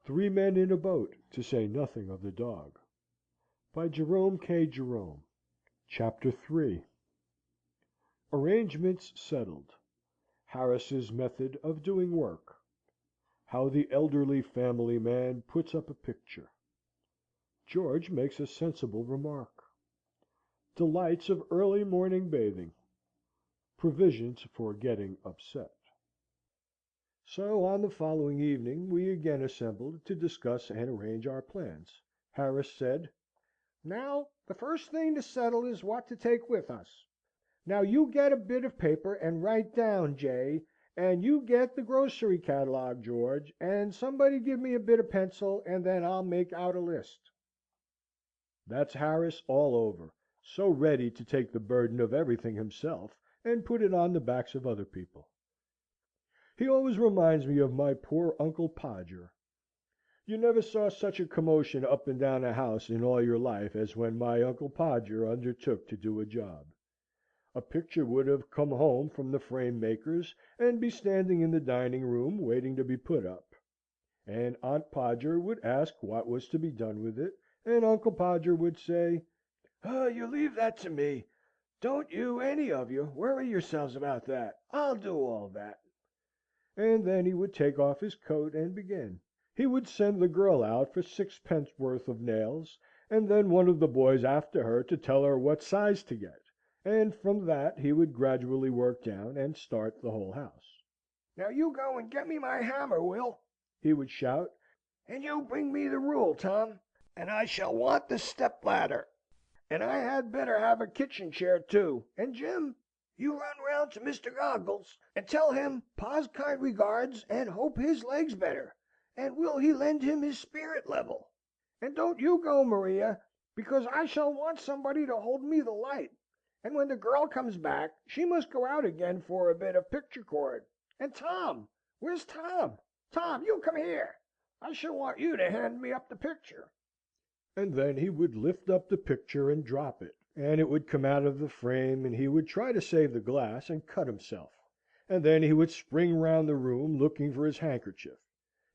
Three Men in a Boat, to say nothing of the Dog. By Jerome K. Jerome. Chapter 3. Arrangements settled. Harris's method of doing work. How the elderly family man puts up a picture. George makes a sensible remark. Delights of early morning bathing. Provisions for getting upset. So on the following evening we again assembled to discuss and arrange our plans. Harris said, "Now, the first thing to settle is what to take with us. Now you get a bit of paper and write down, Jay, and you get the grocery catalogue, George, and somebody give me a bit of pencil, and then I'll make out a list." That's Harris all over, so ready to take the burden of everything himself, and put it on the backs of other people. He always reminds me of my poor Uncle Podger. You never saw such a commotion up and down a house in all your life as when my Uncle Podger undertook to do a job. A picture would have come home from the frame maker's, and be standing in the dining room, waiting to be put up. And Aunt Podger would ask what was to be done with it, and Uncle Podger would say, "Oh, you leave that to me. Don't you, any of you, worry yourselves about that. I'll do all that." And then he would take off his coat and begin. He would send the girl out for sixpence worth of nails, and then one of the boys after her to tell her what size to get, and from that he would gradually work down, and start the whole house. "Now you go and get me my hammer, Will," he would shout, "and you bring me the rule, Tom, and I shall want the step ladder, and I had better have a kitchen chair too, and Jim, you run round to Mr. Goggles, and tell him Pa's kind regards, and hope his leg's better, and will he lend him his spirit level. And don't you go, Maria, because I shall want somebody to hold me the light, and when the girl comes back, she must go out again for a bit of picture cord. And Tom, where's Tom? Tom, you come here. I shall want you to hand me up the picture." And then he would lift up the picture and drop it, and it would come out of the frame, and he would try to save the glass, and cut himself. And then he would spring round the room, looking for his handkerchief.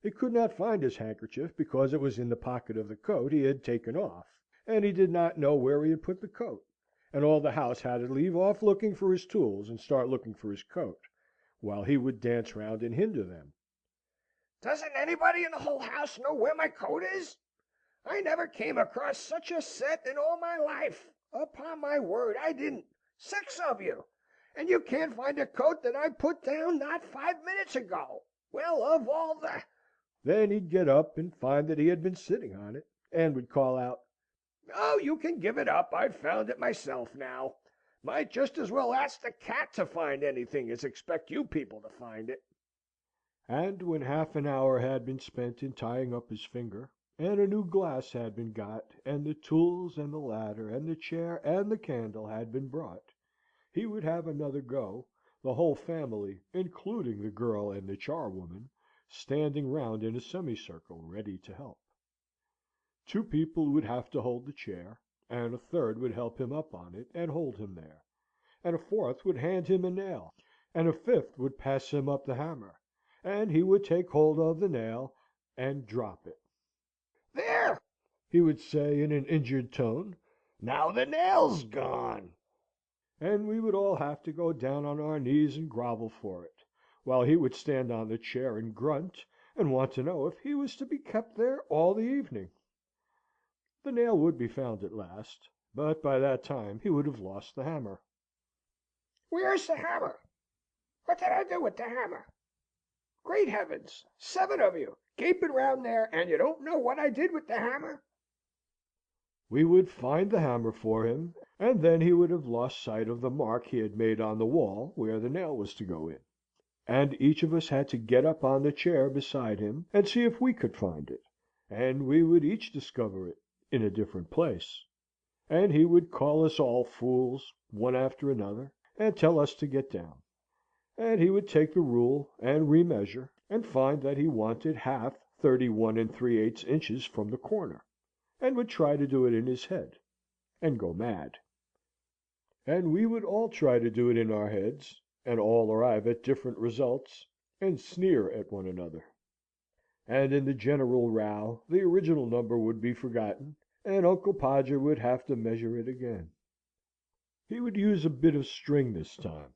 He could not find his handkerchief, because it was in the pocket of the coat he had taken off, and he did not know where he had put the coat. And all the house had to leave off looking for his tools, and start looking for his coat, while he would dance round and hinder them. "Doesn't anybody in the whole house know where my coat is? I never came across such a set in all my life. Upon my word, I didn't. 6 of you! And you can't find a coat that I put down not 5 minutes ago. Well, of all the—" Then he'd get up and find that he had been sitting on it, and would call out, "Oh, you can give it up. I've found it myself now. Might just as well ask the cat to find anything as expect you people to find it." And when half an hour had been spent in tying up his finger, and a new glass had been got, and the tools, and the ladder, and the chair, and the candle had been brought, he would have another go, the whole family, including the girl and the charwoman, standing round in a semicircle, ready to help. 2 people would have to hold the chair, and a third would help him up on it, and hold him there, and a fourth would hand him a nail, and a fifth would pass him up the hammer, and he would take hold of the nail and drop it. "There!" he would say in an injured tone. "Now the nail's gone!" And we would all have to go down on our knees and grovel for it, while he would stand on the chair and grunt, and want to know if he was to be kept there all the evening. The nail would be found at last, but by that time he would have lost the hammer. "Where's the hammer? What did I do with the hammer? Great heavens! 7 of you, gaping round there, and you don't know what I did with the hammer?" We would find the hammer for him, and then he would have lost sight of the mark he had made on the wall where the nail was to go in. And each of us had to get up on the chair beside him, and see if we could find it, and we would each discover it in a different place. And he would call us all fools, one after another, and tell us to get down. And he would take the rule, and remeasure, and find that he wanted half 31 3/8 inches from the corner, and would try to do it in his head, and go mad. And we would all try to do it in our heads, and all arrive at different results, and sneer at one another. and in the general row the original number would be forgotten, and Uncle Podger would have to measure it again. He would use a bit of string this time,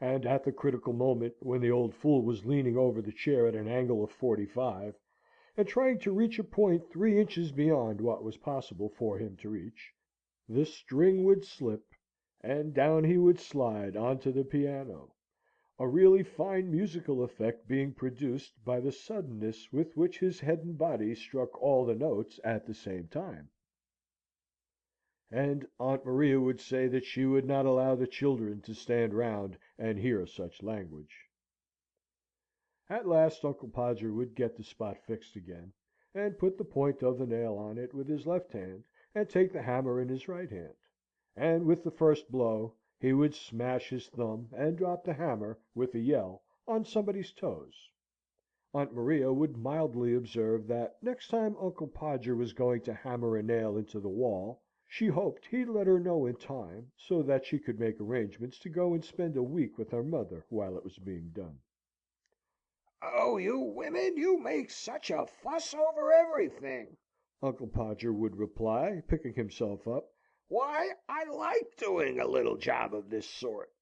and at the critical moment, when the old fool was leaning over the chair at an angle of 45, and trying to reach a point 3 inches beyond what was possible for him to reach, the string would slip, and down he would slide on to the piano, a really fine musical effect being produced by the suddenness with which his head and body struck all the notes at the same time. And Aunt Maria would say that she would not allow the children to stand round and hear such language. At last Uncle Podger would get the spot fixed again, and put the point of the nail on it with his left hand, and take the hammer in his right hand; and with the first blow he would smash his thumb, and drop the hammer, with a yell, on somebody's toes. Aunt Maria would mildly observe that next time Uncle Podger was going to hammer a nail into the wall, she hoped he'd let her know in time, so that she could make arrangements to go and spend a week with her mother while it was being done. "Oh, you women, you make such a fuss over everything!" Uncle Podger would reply, picking himself up. "Why, I like doing a little job of this sort."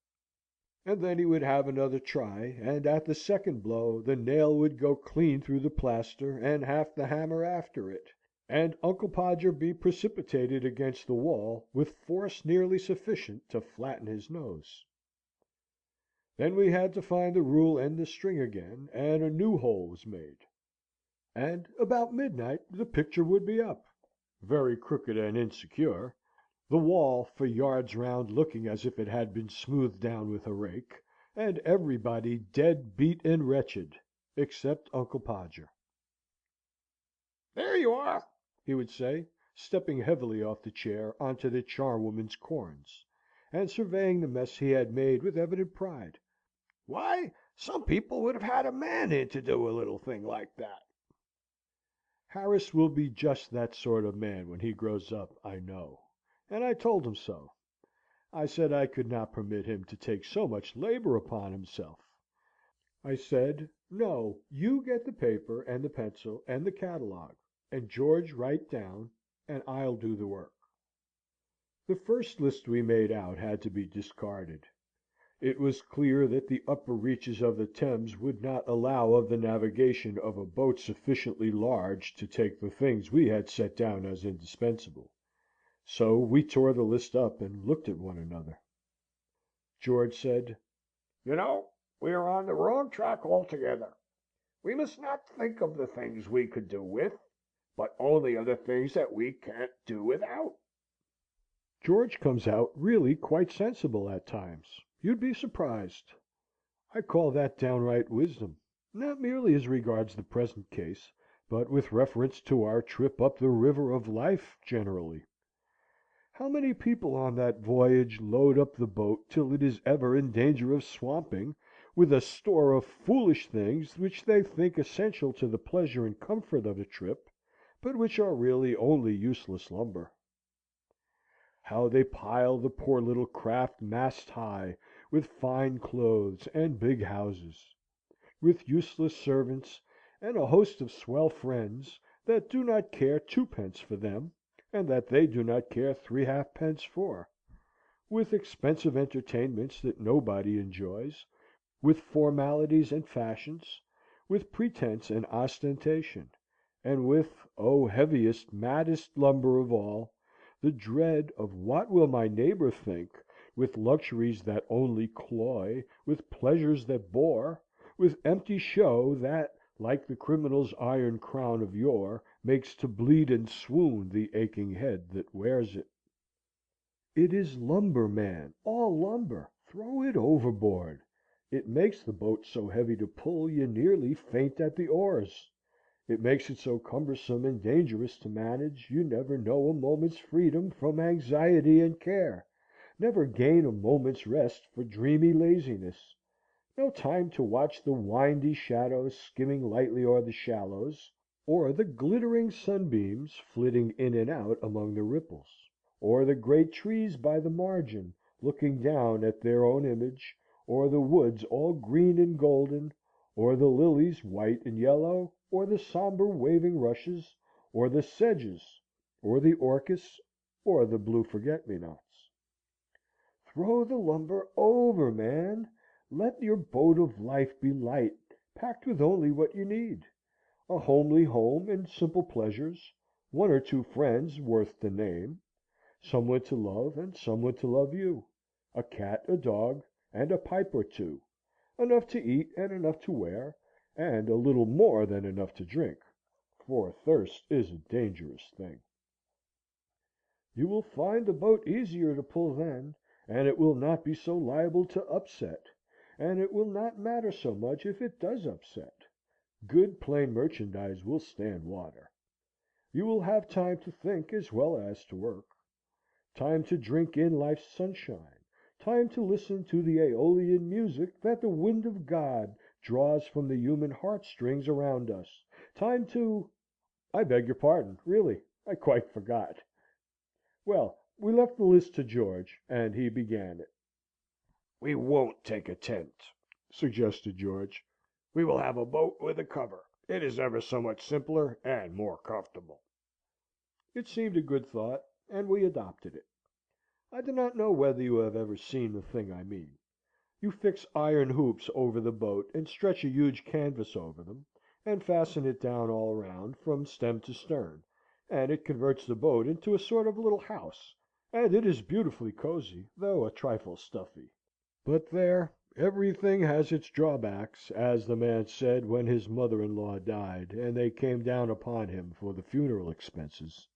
And then he would have another try, and at the second blow the nail would go clean through the plaster, and half the hammer after it, and Uncle Podger be precipitated against the wall with force nearly sufficient to flatten his nose. Then we had to find the rule and the string again, and a new hole was made. And about midnight the picture would be up, very crooked and insecure, the wall for yards round looking as if it had been smoothed down with a rake, and everybody dead beat and wretched, except Uncle Podger. "There you are!" he would say, stepping heavily off the chair on to the charwoman's corns, and surveying the mess he had made with evident pride. "Why, some people would have had a man in to do a little thing like that." Harris will be just that sort of man when he grows up, I know, and I told him so. I said I could not permit him to take so much labour upon himself. I said, "No, you get the paper and the pencil and the catalogue, and George write down, and I'll do the work." The first list we made out had to be discarded. It was clear that the upper reaches of the Thames would not allow of the navigation of a boat sufficiently large to take the things we had set down as indispensable. So we tore the list up and looked at one another. George said, "You know, we are on the wrong track altogether. We must not think of the things we could do with, but only of the things that we can't do without." George comes out really quite sensible at times. You'd be surprised. I call that downright wisdom, not merely as regards the present case, but with reference to our trip up the river of life generally. How many people on that voyage load up the boat till it is ever in danger of swamping, with a store of foolish things which they think essential to the pleasure and comfort of a trip, but which are really only useless lumber. How they pile the poor little craft mast high, with fine clothes and big houses, with useless servants, and a host of swell friends that do not care twopence for them, and that they do not care three halfpence for, with expensive entertainments that nobody enjoys, with formalities and fashions, with pretence and ostentation, and with, oh, heaviest, maddest lumber of all, the dread of what will my neighbour think, with luxuries that only cloy, with pleasures that bore, with empty show that, like the criminal's iron crown of yore, makes to bleed and swoon the aching head that wears it. It is lumber, man, all lumber. Throw it overboard. It makes the boat so heavy to pull you nearly faint at the oars. It makes it so cumbersome and dangerous to manage, you never know a moment's freedom from anxiety and care, never gain a moment's rest for dreamy laziness, no time to watch the windy shadows skimming lightly o'er the shallows, or the glittering sunbeams flitting in and out among the ripples, or the great trees by the margin looking down at their own image, or the woods all green and golden, or the lilies white and yellow, or the sombre waving rushes, or the sedges, or the orchis, or the blue forget-me-nots. Throw the lumber over, man. Let your boat of life be light, packed with only what you need. A homely home and simple pleasures, one or two friends worth the name, someone to love and someone to love you, a cat, a dog, and a pipe or two, enough to eat and enough to wear, and a little more than enough to drink, for thirst is a dangerous thing. You will find the boat easier to pull then, and it will not be so liable to upset, and it will not matter so much if it does upset. Good plain merchandise will stand water. You will have time to think as well as to work, time to drink in life's sunshine, time to listen to the Aeolian music that the wind of God draws from the human heartstrings around us, time to—I beg your pardon, really, I quite forgot. Well, we left the list to George, and he began it. "We won't take a tent," suggested George. "We will have a boat with a cover. It is ever so much simpler and more comfortable." It seemed a good thought, and we adopted it. I do not know whether you have ever seen the thing I mean. You fix iron hoops over the boat, and stretch a huge canvas over them, and fasten it down all round, from stem to stern, and it converts the boat into a sort of little house, and it is beautifully cosy, though a trifle stuffy. But there, everything has its drawbacks, as the man said when his mother-in-law died, and they came down upon him for the funeral expenses.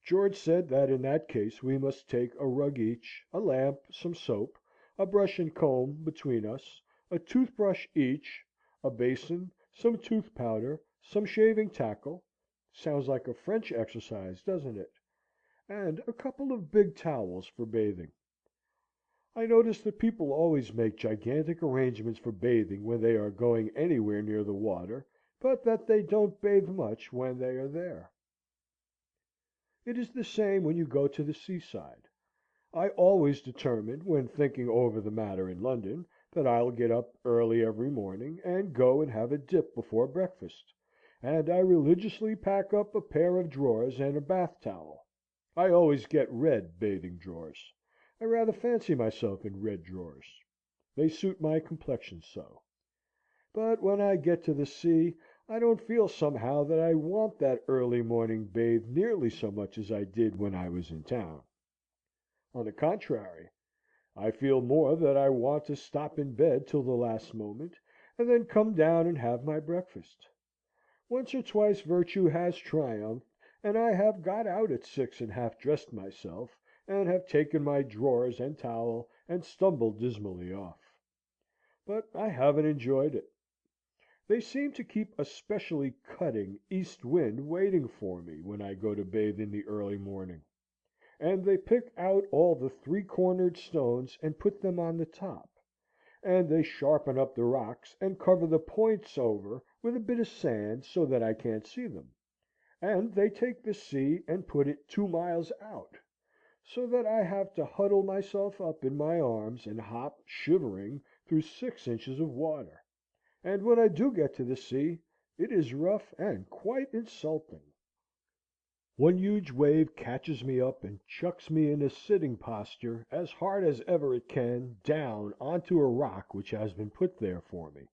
George said that in that case we must take a rug each, a lamp, some soap, a brush and comb between us, a toothbrush each, a basin, some tooth powder, some shaving tackle (sounds like a French exercise, doesn't it?), and a couple of big towels for bathing. I notice that people always make gigantic arrangements for bathing when they are going anywhere near the water, but that they don't bathe much when they are there. It is the same when you go to the seaside. I always determine, when thinking over the matter in London, that I'll get up early every morning, and go and have a dip before breakfast, and I religiously pack up a pair of drawers and a bath towel. I always get red bathing drawers. I rather fancy myself in red drawers. They suit my complexion so. But when I get to the sea, I don't feel somehow that I want that early morning bathe nearly so much as I did when I was in town. On the contrary, I feel more that I want to stop in bed till the last moment, and then come down and have my breakfast. Once or twice virtue has triumphed, and I have got out at 6 and half dressed myself, and have taken my drawers and towel, and stumbled dismally off. But I haven't enjoyed it. They seem to keep a specially cutting east wind waiting for me when I go to bathe in the early morning, and they pick out all the three-cornered stones and put them on the top, and they sharpen up the rocks and cover the points over with a bit of sand so that I can't see them, and they take the sea and put it 2 miles out, so that I have to huddle myself up in my arms and hop, shivering, through 6 inches of water. And when I do get to the sea, it is rough and quite insulting. One huge wave catches me up and chucks me in a sitting posture, as hard as ever it can, down on to a rock which has been put there for me.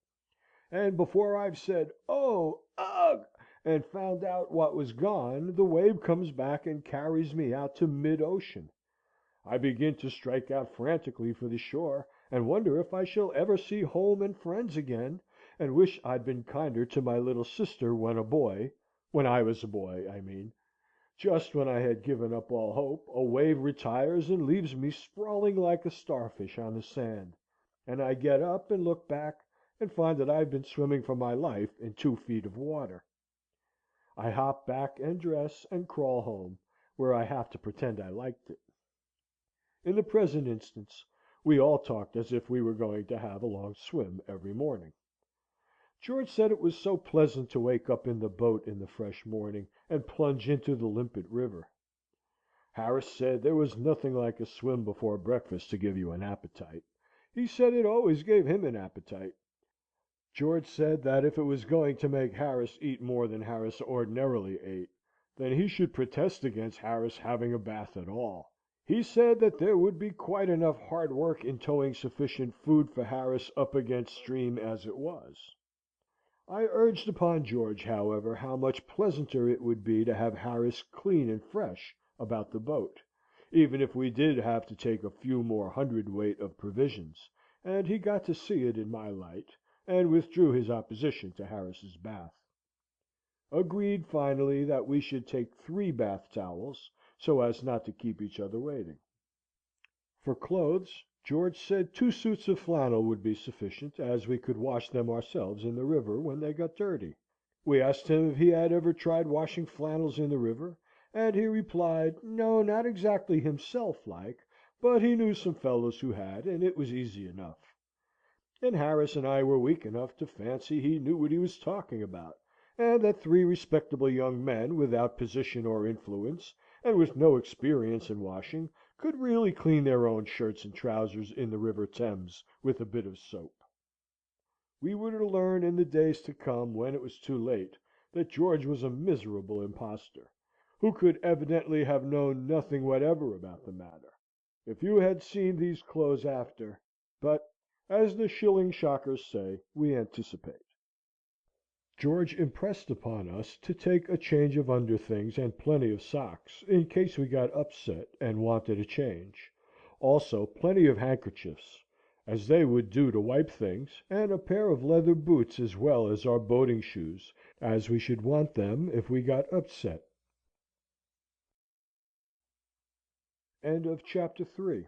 And before I've said, "Oh, ugh!" and found out what was gone, the wave comes back and carries me out to mid-ocean. I begin to strike out frantically for the shore, and wonder if I shall ever see home and friends again, and wish I'd been kinder to my little sister when a boy, when I was a boy, I mean. Just when I had given up all hope, a wave retires and leaves me sprawling like a starfish on the sand, and I get up and look back, and find that I've been swimming for my life in 2 feet of water. I hop back and dress, and crawl home, where I have to pretend I liked it. In the present instance, we all talked as if we were going to have a long swim every morning. George said it was so pleasant to wake up in the boat in the fresh morning, and plunge into the limpid river. Harris said there was nothing like a swim before breakfast to give you an appetite. He said it always gave him an appetite. George said that if it was going to make Harris eat more than Harris ordinarily ate, then he should protest against Harris having a bath at all. He said that there would be quite enough hard work in towing sufficient food for Harris up against stream as it was. I urged upon George, however, how much pleasanter it would be to have Harris clean and fresh about the boat, even if we did have to take a few more hundredweight of provisions, and he got to see it in my light, and withdrew his opposition to Harris's bath. Agreed finally that we should take 3 bath towels, so as not to keep each other waiting. For clothes, George said 2 suits of flannel would be sufficient, as we could wash them ourselves in the river when they got dirty. We asked him if he had ever tried washing flannels in the river, and he replied, no, not exactly himself like, but he knew some fellows who had, and it was easy enough. And Harris and I were weak enough to fancy he knew what he was talking about, and that 3 respectable young men, without position or influence, and with no experience in washing, could really clean their own shirts and trousers in the River Thames with a bit of soap. We were to learn in the days to come, when it was too late, that George was a miserable impostor, who could evidently have known nothing whatever about the matter. If you had seen these clothes after... But, as the shilling shockers say, we anticipate. George impressed upon us to take a change of underthings and plenty of socks, in case we got upset and wanted a change; also plenty of handkerchiefs, as they would do to wipe things, and a pair of leather boots as well as our boating shoes, as we should want them if we got upset. Chapter 4